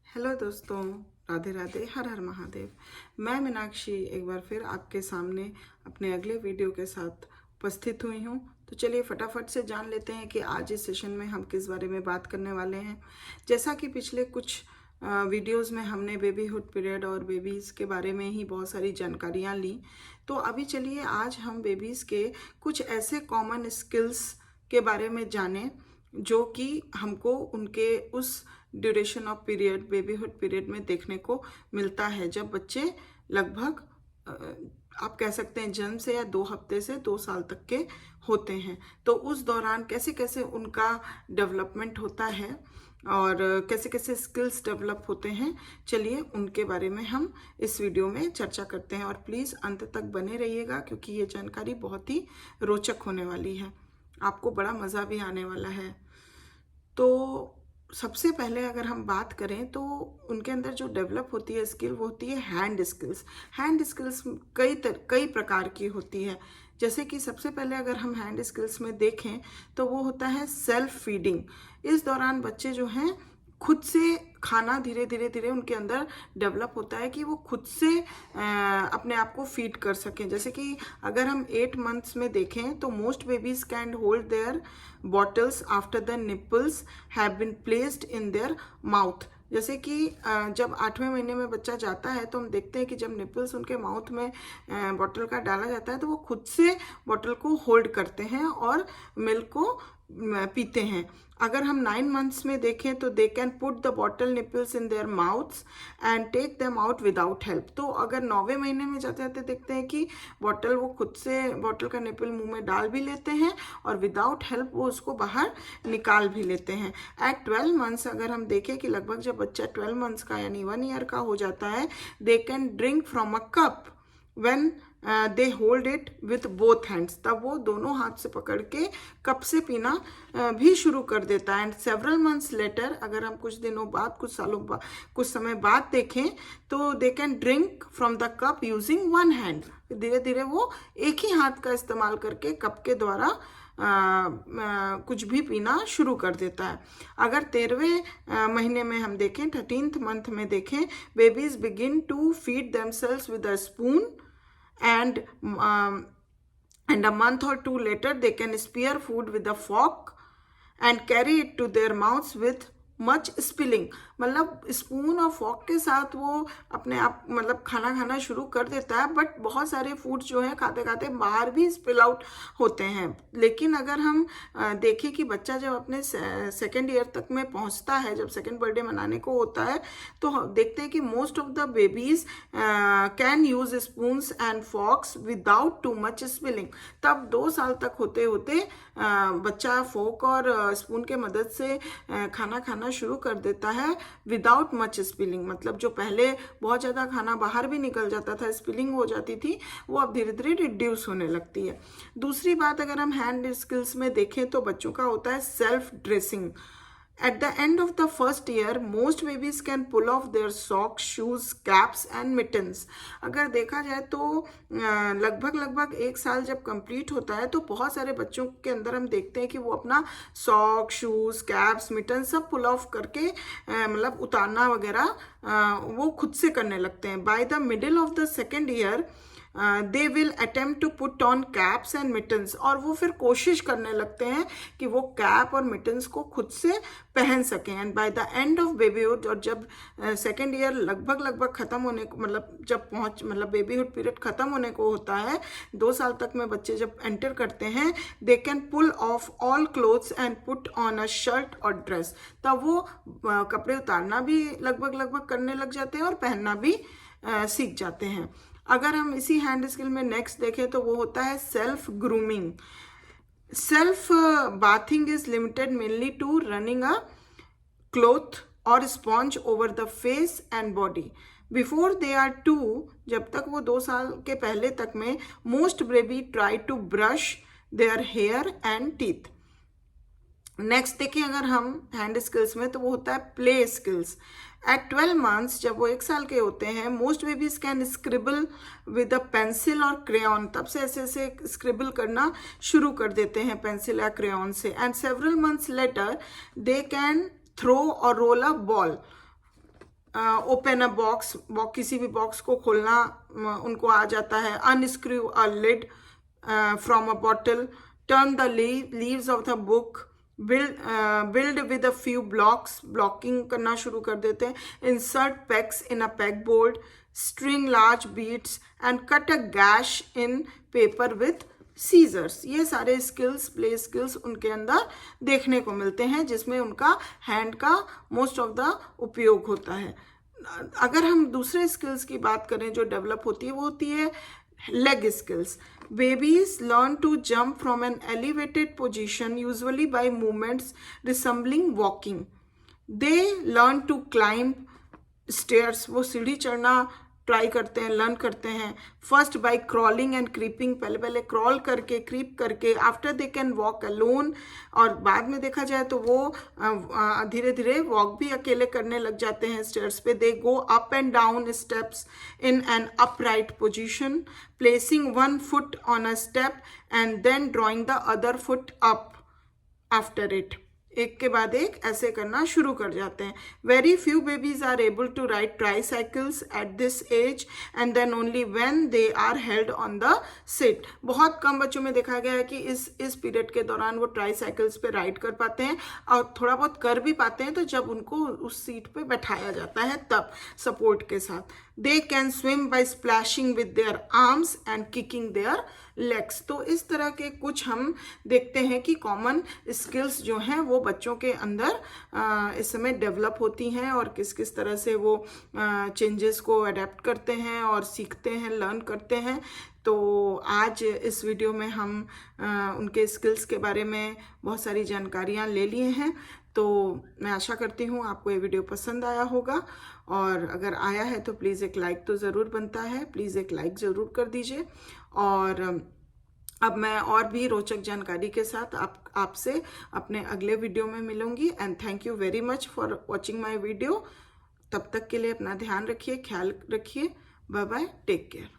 Hello दोस्तों, राधे राधे, हर हर महादेव। मैं मीनाक्षी एक बार फिर आपके सामने अपने अगले वीडियो के साथ उपस्थित हुई हूँ। तो चलिए फटाफट से जान लेते हैं कि आज इस सेशन में हम किस बारे में बात करने वाले हैं। जैसा कि पिछले कुछ वीडियोस में हमने बेबीहुड पीरियड और बेबीज़ के बारे में ही बहुत सारी जानकारियाँ ली, तो अभी चलिए आज हम बेबीज़ के कुछ ऐसे कॉमन स्किल्स के बारे में जानें जो कि हमको उनके उस duration of period, babyhood period में देखने को मिलता है, जब बच्चे लगभग आप कह सकते हैं जन्म से या 2 हफ्ते से 2 साल तक के होते हैं। तो उस दौरान कैसे कैसे उनका डेवलपमेंट होता है और कैसे कैसे स्किल्स डेवलप होते हैं, चलिए उनके बारे में हम इस वीडियो में चर्चा करते हैं। और प्लीज़ अंत तक बने रहिएगा क्योंकि ये जानकारी बहुत ही रोचक होने वाली है, आपको बड़ा मज़ा भी आने वाला है। तो सबसे पहले अगर हम बात करें तो उनके अंदर जो डेवलप होती है स्किल, वो होती है हैंड स्किल्स। हैंड स्किल्स कई प्रकार की होती है। जैसे कि सबसे पहले अगर हम हैंड स्किल्स में देखें तो वो होता है सेल्फ फीडिंग। इस दौरान बच्चे जो हैं खुद से खाना धीरे धीरे धीरे उनके अंदर डेवलप होता है कि वो खुद से अपने आप को फीड कर सकें। जैसे कि अगर हम 8 मंथ्स में देखें तो most babies can hold their bottles after the nipples have been placed in their mouth. जैसे कि जब 8वें महीने में बच्चा जाता है तो हम देखते हैं कि जब निपल्स उनके माउथ में बॉटल का डाला जाता है तो वो खुद से बॉटल को होल्ड करते हैं और मिल्क को पीते हैं। अगर हम 9 मंथ्स में देखें तो they can put the bottle nipples in their mouths and take them out without help. तो अगर 9वें महीने में जाते जाते देखते हैं कि बॉटल वो खुद से बॉटल का निपल मुंह में डाल भी लेते हैं और विदाउट हेल्प वो उसको बाहर निकाल भी लेते हैं। एट 12 मंथ्स अगर हम देखें कि लगभग जब बच्चा 12 मंथ्स का यानी 1 ईयर का हो जाता है, they can drink from a cup when they hold it with both hands. तब वो दोनों हाथ से पकड़ के कप से पीना भी शुरू कर देता है। एंड सेवरल मंथ्स लेटर अगर हम कुछ दिनों बाद, कुछ सालों बाद, कुछ समय बाद देखें तो they can drink from the cup using one hand. धीरे धीरे वो एक ही हाथ का इस्तेमाल करके कप के द्वारा कुछ भी पीना शुरू कर देता है। अगर 13वें महीने में हम देखें, 13th मंथ में देखें, babies begin to feed themselves with a spoon and a month or 2 later they can spear food with a fork and carry it to their mouths with much spilling। मतलब spoon और Fock के साथ वो अपने आप मतलब खाना खाना शुरू कर देता है, बट बहुत सारे फूड जो है खाते खाते बाहर भी स्पिल आउट होते हैं। लेकिन अगर हम देखें कि बच्चा जब अपने 2nd ईयर तक में पहुंचता है, जब 2nd बर्थडे मनाने को होता है, तो देखते हैं कि most of the babies can use spoons and forks without too much spilling. तब 2 साल तक होते होते बच्चा फोक और स्पून के मदद से खाना खाना शुरू कर देता है विदाउट मच स्पिलिंग। मतलब जो पहले बहुत ज़्यादा खाना बाहर भी निकल जाता था, स्पिलिंग हो जाती थी, वो अब धीरे धीरे रिड्यूस होने लगती है। दूसरी बात अगर हम हैंड स्किल्स में देखें तो बच्चों का होता है self dressing. At the end of the first year, most babies can pull off their socks, shoes, caps and mittens। अगर देखा जाए तो लगभग 1 साल जब कंप्लीट होता है तो बहुत सारे बच्चों के अंदर हम देखते हैं कि वो अपना सॉक, शूज़, कैप्स, मिटन सब पुल ऑफ करके मतलब उतारना वगैरह वो खुद से करने लगते हैं। By the middle of the 2nd year they will attempt to put on caps and mittens. और वो फिर कोशिश करने लगते हैं कि वो कैप और मिटन्स को खुद से पहन सकें। And by the end of babyhood, और जब 2nd ईयर लगभग ख़त्म होने को मतलब जब बेबीहुड पीरियड ख़त्म होने को होता है, 2 साल तक में बच्चे जब एंटर करते हैं, they can pull off all clothes and put on a shirt और ड्रेस। तब वो कपड़े उतारना भी लगभग करने लग जाते हैं और पहनना भी सीख जाते हैं। अगर हम इसी हैंड स्किल में नेक्स्ट देखें तो वो होता है self grooming. Self bathing is limited mainly to running a cloth और sponge over the face and body before they are 2। जब तक वो 2 साल के पहले तक में most baby try to brush their hair and teeth. Next देखें अगर हम हैंड स्किल्स में तो वो होता है प्ले स्किल्स। एट 12 मंथ्स जब वो 1 साल के होते हैं, most babies can scribble with a pencil और क्रेयॉन। तब से ऐसे ऐसे स्क्रिबल करना शुरू कर देते हैं पेंसिल या क्रेयॉन से। And several months later they can throw और roll a ball. Open a box, किसी भी बॉक्स को खोलना उनको आ जाता है। Unscrew a lid from a bottle, turn the leaves of the book, build with a few blocks, blocking करना शुरू कर देते हैं। Insert pegs in a peg board, string large beads and cut a gash in paper with scissors. ये सारे skills, play skills उनके अंदर देखने को मिलते हैं, जिसमें उनका हैंड का मोस्ट ऑफ द उपयोग होता है। अगर हम दूसरे स्किल्स की बात करें जो डेवलप होती है, वो होती है leg skills. Babies learn to jump from an elevated position, usually by movements resembling walking. They learn to climb stairs. वो सीढ़ी चढ़ना ट्राई करते हैं, लर्न करते हैं। First by crawling and creeping, पहले पहले क्रॉल करके, क्रीप करके। After they can walk alone, और बाद में देखा जाए तो वो धीरे धीरे वॉक भी अकेले करने लग जाते हैं स्टेयर्स पे। They go up and down steps in an upright position, placing one foot on a step and then drawing the other foot up after it. एक के बाद एक ऐसे करना शुरू कर जाते हैं। Very few babies are able to ride tricycles at this age and then only when they are held on the seat. बहुत कम बच्चों में देखा गया है कि इस पीरियड के दौरान वो ट्राईसाइकिल्स पे राइड कर पाते हैं, और थोड़ा बहुत कर भी पाते हैं तो जब उनको उस सीट पे बैठाया जाता है तब सपोर्ट के साथ। They can swim by splashing with their arms and kicking their legs. तो इस तरह के कुछ हम देखते हैं कि कॉमन स्किल्स जो हैं वो बच्चों के अंदर इस समय डेवलप होती हैं, और किस किस तरह से वो चेंजेस को अडेप्ट करते हैं और सीखते हैं, लर्न करते हैं। तो आज इस वीडियो में हम उनके स्किल्स के बारे में बहुत सारी जानकारियाँ ले लिए हैं। तो मैं आशा करती हूँ आपको ये वीडियो पसंद आया होगा, और अगर आया है तो प्लीज़ एक लाइक तो ज़रूर बनता है, प्लीज़ एक लाइक ज़रूर कर दीजिए। और अब मैं और भी रोचक जानकारी के साथ आपसे अपने अगले वीडियो में मिलूंगी। And thank you very much for watching my video. तब तक के लिए अपना ध्यान रखिए, ख्याल रखिए। Bye bye, take care.